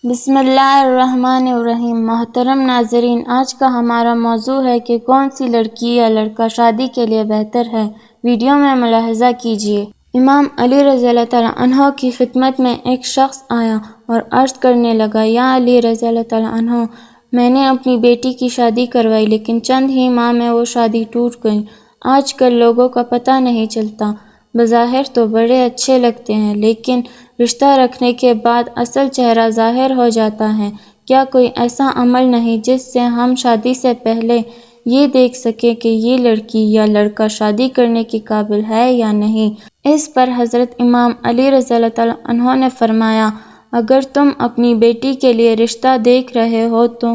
بسم اللہ الرحمن الرحیم۔ محترم ناظرین، آج کا ہمارا موضوع ہے کہ کون سی لڑکی یا لڑکا شادی کے لیے بہتر ہے۔ ویڈیو میں ملاحظہ کیجیے۔ امام علی رضی اللہ تعالیٰ عنہ کی خدمت میں ایک شخص آیا اور عرض کرنے لگا، یا علی رضی اللہ تعالیٰ عنہ، میں نے اپنی بیٹی کی شادی کروائی لیکن چند ہی ماہ میں وہ شادی ٹوٹ گئی۔ آج کل لوگوں کا پتہ نہیں چلتا، بظاہر تو بڑے اچھے لگتے ہیں لیکن رشتہ رکھنے کے بعد اصل چہرہ ظاہر ہو جاتا ہے۔ کیا کوئی ایسا عمل نہیں جس سے ہم شادی سے پہلے یہ دیکھ سکیں کہ یہ لڑکی یا لڑکا شادی کرنے کے قابل ہے یا نہیں؟ اس پر حضرت امام علی رضی اللہ تعالیٰ عنہ نے فرمایا، اگر تم اپنی بیٹی کے لیے رشتہ دیکھ رہے ہو تو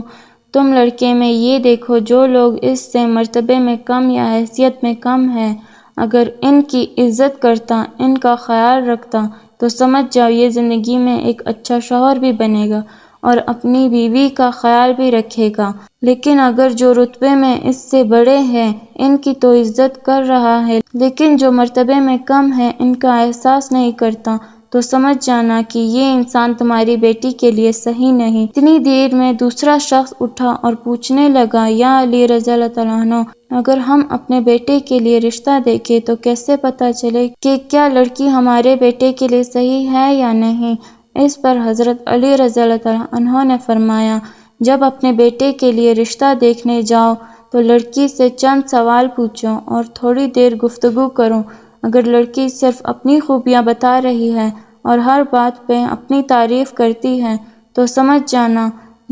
تم لڑکے میں یہ دیکھو جو لوگ اس سے مرتبے میں کم یا حیثیت میں کم ہیں، اگر ان کی عزت کرتا، ان کا خیال رکھتا تو سمجھ جاؤ یہ زندگی میں ایک اچھا شوہر بھی بنے گا اور اپنی بیوی کا خیال بھی رکھے گا۔ لیکن اگر جو رتبے میں اس سے بڑے ہیں ان کی تو عزت کر رہا ہے لیکن جو مرتبے میں کم ہیں ان کا احساس نہیں کرتا تو سمجھ جانا کہ یہ انسان تمہاری بیٹی کے لیے صحیح نہیں۔ اتنی دیر میں دوسرا شخص اٹھا اور پوچھنے لگا، یا علی رضی اللہ تعالیٰ عنہ، اگر ہم اپنے بیٹے کے لیے رشتہ دیکھیں تو کیسے پتہ چلے کہ کیا لڑکی ہمارے بیٹے کے لیے صحیح ہے یا نہیں؟ اس پر حضرت علی رضی اللہ تعالیٰ عنہ نے فرمایا، جب اپنے بیٹے کے لیے رشتہ دیکھنے جاؤ تو لڑکی سے چند سوال پوچھو اور تھوڑی دیر گفتگو کرو۔ اگر لڑکی صرف اپنی خوبیاں بتا رہی ہے اور ہر بات پہ اپنی تعریف کرتی ہے تو سمجھ جانا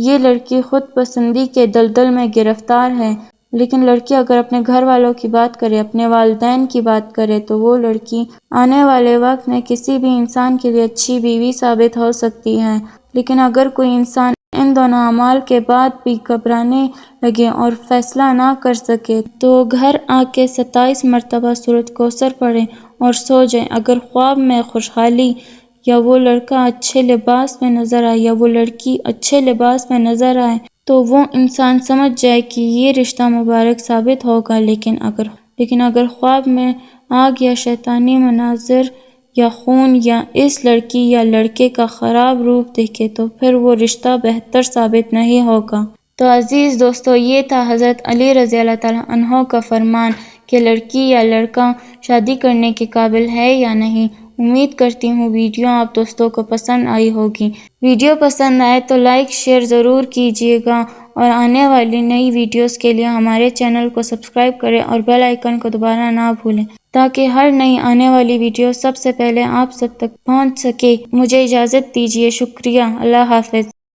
یہ لڑکی خود پسندی کے دلدل میں گرفتار ہے۔ لیکن لڑکی اگر اپنے گھر والوں کی بات کرے، اپنے والدین کی بات کرے تو وہ لڑکی آنے والے وقت میں کسی بھی انسان کے لیے اچھی بیوی ثابت ہو سکتی ہے۔ لیکن اگر کوئی انسان ان دونوں اعمال کے بعد بھی گھبرانے لگے اور فیصلہ نہ کر سکے تو گھر آ کے 27 مرتبہ سورۃ کوثر پڑھے اور سو جائے۔ اگر خواب میں خوشحالی یا وہ لڑکا اچھے لباس میں نظر آئے یا وہ لڑکی اچھے لباس میں نظر آئے تو وہ انسان سمجھ جائے کہ یہ رشتہ مبارک ثابت ہوگا۔ لیکن اگر خواب میں آگ یا شیطانی مناظر یا خون یا اس لڑکی یا لڑکے کا خراب روپ دیکھے تو پھر وہ رشتہ بہتر ثابت نہیں ہوگا۔ تو عزیز دوستو، یہ تھا حضرت علی رضی اللہ تعالیٰ عنہ کا فرمان کہ لڑکی یا لڑکا شادی کرنے کے قابل ہے یا نہیں۔ امید کرتی ہوں ویڈیو آپ دوستوں کو پسند آئی ہوگی۔ ویڈیو پسند آئے تو لائک شیئر ضرور کیجیے گا اور آنے والی نئی ویڈیوز کے لیے ہمارے چینل کو سبسکرائب کریں اور بیل آئیکن کو دبانا نہ بھولیں تاکہ ہر نئی آنے والی ویڈیو سب سے پہلے آپ سب تک پہنچ سکے۔ مجھے اجازت دیجیے، شکریہ، اللہ حافظ۔